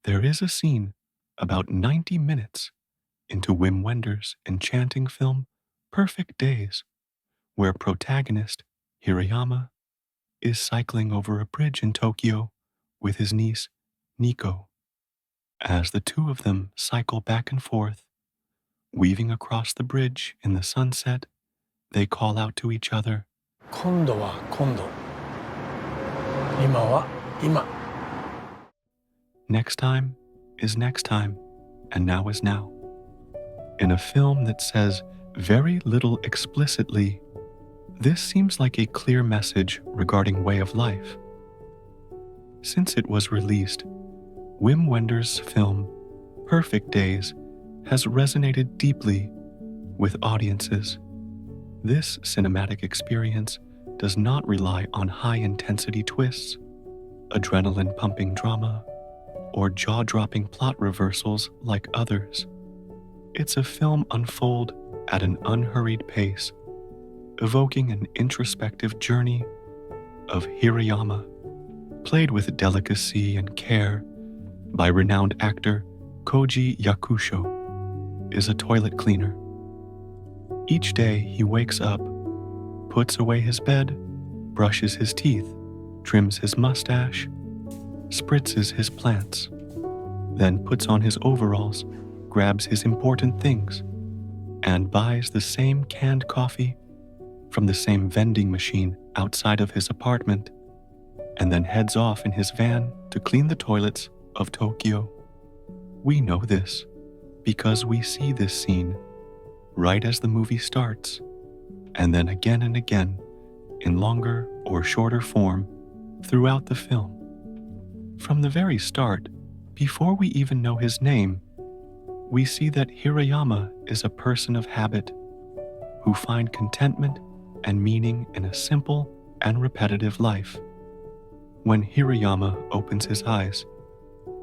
There is a scene about 90 minutes into Wim Wenders' enchanting film Perfect Days, where protagonist Hirayama is cycling over a bridge in Tokyo with his niece Nico. As the two of them cycle back and forth, weaving across the bridge in the sunset, they call out to each other, 今度は今度。今は今。 Next time is next time, and now is now. In a film that says very little explicitly, this seems like a clear message regarding way of life. Since it was released, Wim Wenders' film Perfect Days has resonated deeply with audiences. This cinematic experience does not rely on high-intensity twists, adrenaline-pumping drama, or jaw-dropping plot reversals like others. It's a film unfold at an unhurried pace, evoking an introspective journey of Hirayama, played with delicacy and care by renowned actor Koji Yakusho, is a toilet cleaner. Each day he wakes up, puts away his bed, brushes his teeth, trims his mustache, spritzes his plants, then puts on his overalls, grabs his important things, and buys the same canned coffee from the same vending machine outside of his apartment, and then heads off in his van to clean the toilets of Tokyo. We know this because we see this scene right as the movie starts, and then again and again in longer or shorter form throughout the film. From the very start, before we even know his name, we see that Hirayama is a person of habit who find contentment and meaning in a simple and repetitive life. When Hirayama opens his eyes,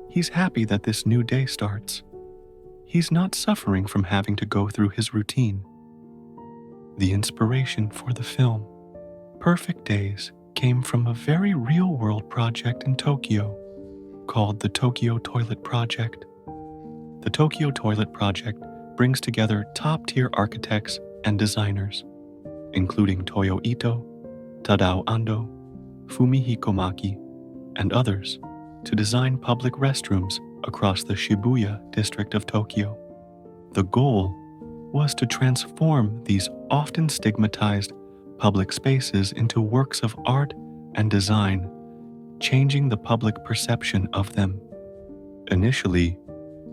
he's happy that this new day starts. He's not suffering from having to go through his routine. The inspiration for the film, Perfect Days, came from a very real-world project in Tokyo called the Tokyo Toilet Project. The Tokyo Toilet Project brings together top-tier architects and designers, including Toyo Ito, Tadao Ando, Fumihiko Maki, and others, to design public restrooms across the Shibuya district of Tokyo. The goal was to transform these often stigmatized public spaces into works of art and design, changing the public perception of them. Initially,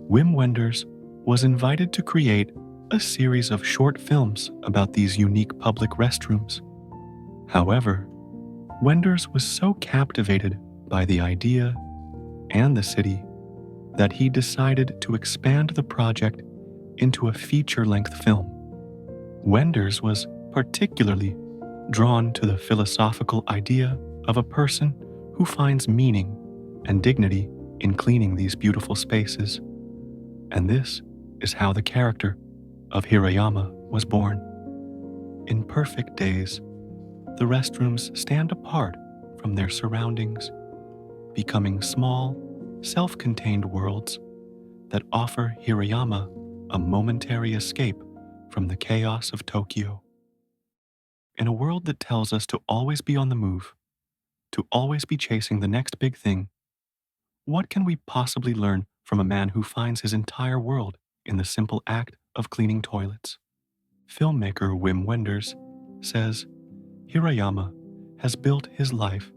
Wim Wenders was invited to create a series of short films about these unique public restrooms. However, Wenders was so captivated by the idea and the city that he decided to expand the project into a feature-length film. Wenders was particularly drawn to the philosophical idea of a person who finds meaning and dignity in cleaning these beautiful spaces. And this is how the character of Hirayama was born. In Perfect Days, the restrooms stand apart from their surroundings, becoming small, self-contained worlds that offer Hirayama a momentary escape from the chaos of Tokyo. In a world that tells us to always be on the move, to always be chasing the next big thing, what can we possibly learn from a man who finds his entire world in the simple act of cleaning toilets? Filmmaker Wim Wenders says Hirayama has built his life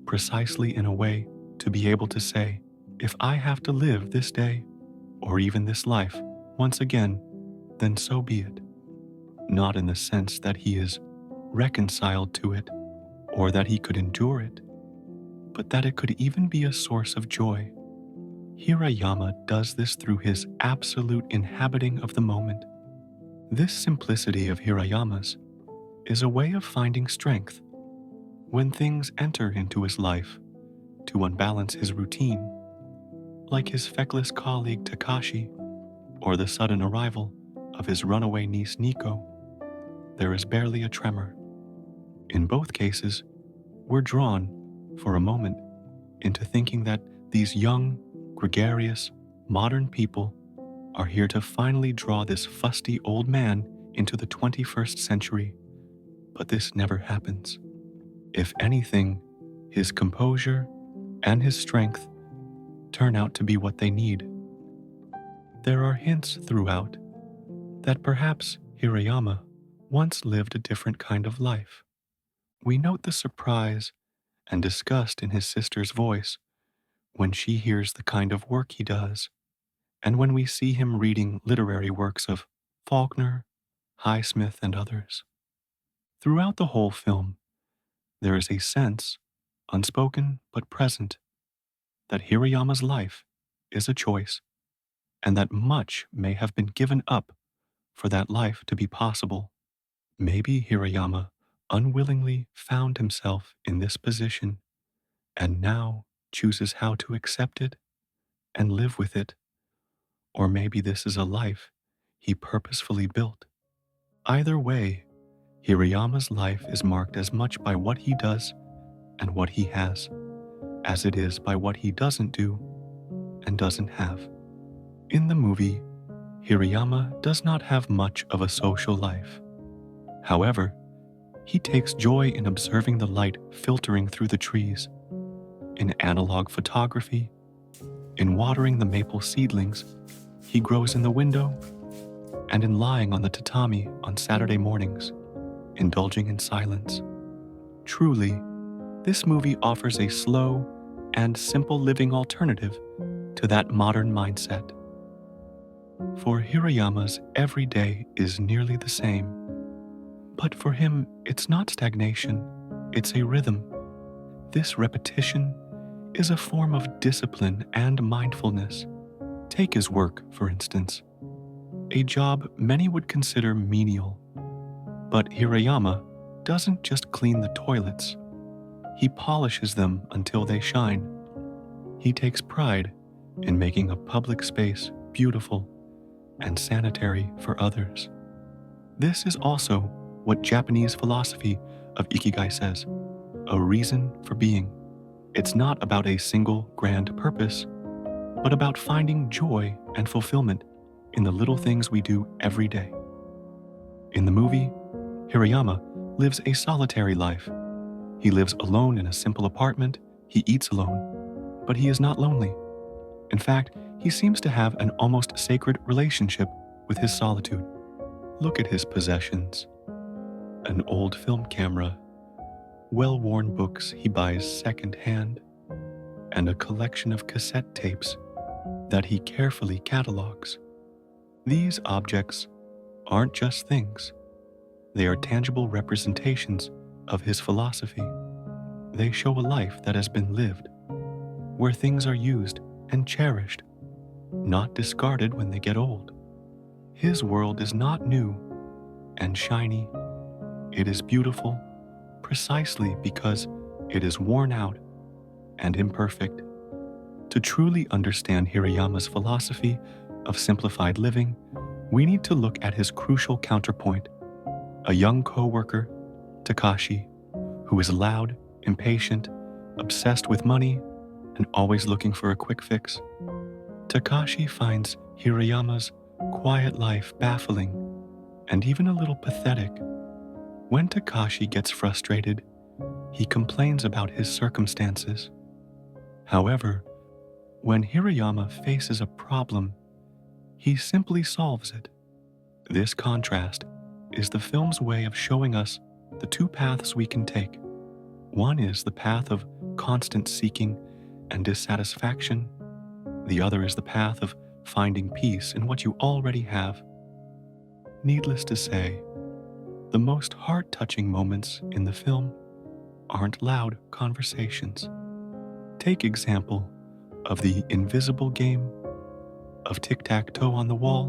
precisely in a way to be able to say, if I have to live this day, or even this life, once again, then so be it. Not in the sense that he is reconciled to it, or that he could endure it, but that it could even be a source of joy. Hirayama does this through his absolute inhabiting of the moment. This simplicity of Hirayama's is a way of finding strength when things enter into his life to unbalance his routine, like his feckless colleague Takashi or the sudden arrival of his runaway niece Nico. There is barely a tremor. In both cases, we're drawn, for a moment, into thinking that these young, gregarious, modern people are here to finally draw this fusty old man into the 21st century, but this never happens. If anything, his composure and his strength turn out to be what they need. There are hints throughout that perhaps Hirayama once lived a different kind of life. We note the surprise and disgust in his sister's voice when she hears the kind of work he does, and when we see him reading literary works of Faulkner, Highsmith, and others. Throughout the whole film, there is a sense, unspoken but present, that Hirayama's life is a choice, and that much may have been given up for that life to be possible. Maybe Hirayama unwillingly found himself in this position and now chooses how to accept it and live with it. Or maybe this is a life he purposefully built. Either way, Hirayama's life is marked as much by what he does and what he has, as it is by what he doesn't do and doesn't have. In the movie, Hirayama does not have much of a social life. However, he takes joy in observing the light filtering through the trees, in analog photography, in watering the maple seedlings he grows in the window, and in lying on the tatami on Saturday mornings, indulging in silence. Truly, this movie offers a slow and simple living alternative to that modern mindset. For Hirayama's every day is nearly the same, but for him it's not stagnation, it's a rhythm. This repetition is a form of discipline and mindfulness. Take his work, for instance, a job many would consider menial. But Hirayama doesn't just clean the toilets. He polishes them until they shine. He takes pride in making a public space beautiful and sanitary for others. This is also what Japanese philosophy of Ikigai says, a reason for being. It's not about a single grand purpose, but about finding joy and fulfillment in the little things we do every day. In the movie, Hirayama lives a solitary life. He lives alone in a simple apartment, he eats alone, but he is not lonely. In fact, he seems to have an almost sacred relationship with his solitude. Look at his possessions. An old film camera, well-worn books he buys second-hand, and a collection of cassette tapes that he carefully catalogs. These objects aren't just things. They are tangible representations of his philosophy. They show a life that has been lived, where things are used and cherished, not discarded when they get old. His world is not new and shiny. It is beautiful precisely because it is worn out and imperfect. To truly understand Hirayama's philosophy of simplified living, we need to look at his crucial counterpoint, a young co-worker, Takashi, who is loud, impatient, obsessed with money, and always looking for a quick fix. Takashi finds Hirayama's quiet life baffling and even a little pathetic. When Takashi gets frustrated, he complains about his circumstances. However, when Hirayama faces a problem, he simply solves it. This contrast is the film's way of showing us the two paths we can take. One is the path of constant seeking and dissatisfaction. The other is the path of finding peace in what you already have. Needless to say, the most heart-touching moments in the film aren't loud conversations. Take example of the invisible game of tic-tac-toe on the wall,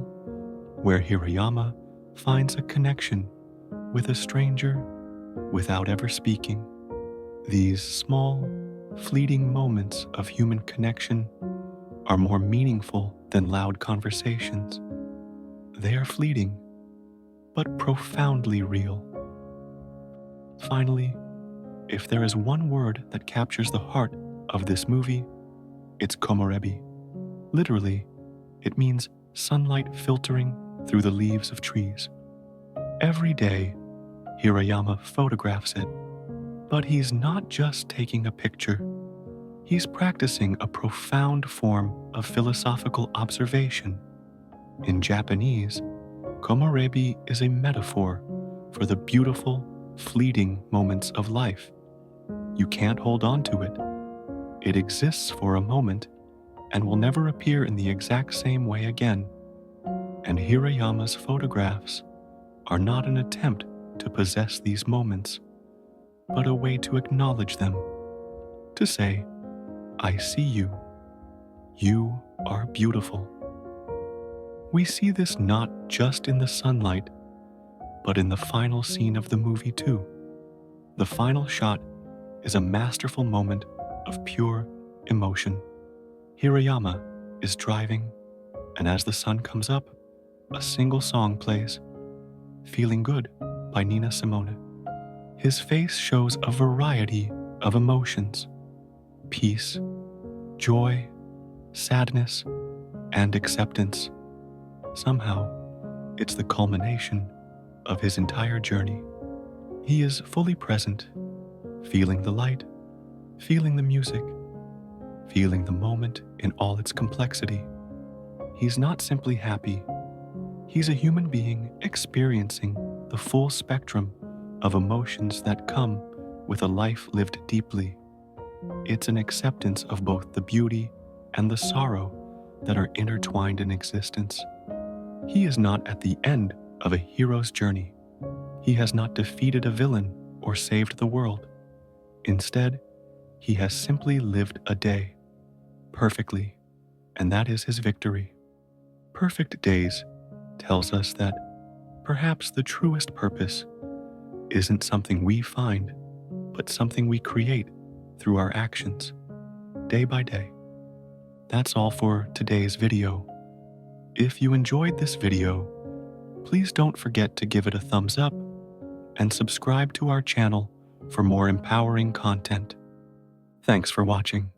where Hirayama finds a connection with a stranger without ever speaking. These small, fleeting moments of human connection are more meaningful than loud conversations. They are fleeting, but profoundly real. Finally, if there is one word that captures the heart of this movie, it's Komorebi. Literally, it means sunlight filtering through the leaves of trees. Every day, Hirayama photographs it, but he's not just taking a picture. He's practicing a profound form of philosophical observation. In Japanese, Komorebi is a metaphor for the beautiful, fleeting moments of life. You can't hold on to it. It exists for a moment and will never appear in the exact same way again. And Hirayama's photographs are not an attempt to possess these moments, but a way to acknowledge them, to say, I see you. You are beautiful. We see this not just in the sunlight, but in the final scene of the movie too. The final shot is a masterful moment of pure emotion. Hirayama is driving, and as the sun comes up, a single song plays, Feeling Good by Nina Simone. His face shows a variety of emotions: peace, joy, sadness, and acceptance. Somehow, it's the culmination of his entire journey. He is fully present, feeling the light, feeling the music, feeling the moment in all its complexity. He's not simply happy. He's a human being experiencing the full spectrum of emotions that come with a life lived deeply. It's an acceptance of both the beauty and the sorrow that are intertwined in existence. He is not at the end of a hero's journey. He has not defeated a villain or saved the world. Instead, he has simply lived a day perfectly, and that is his victory. Perfect Days tells us that perhaps the truest purpose isn't something we find, but something we create through our actions, day by day. That's all for today's video. If you enjoyed this video, please don't forget to give it a thumbs up and subscribe to our channel for more empowering content. Thanks for watching.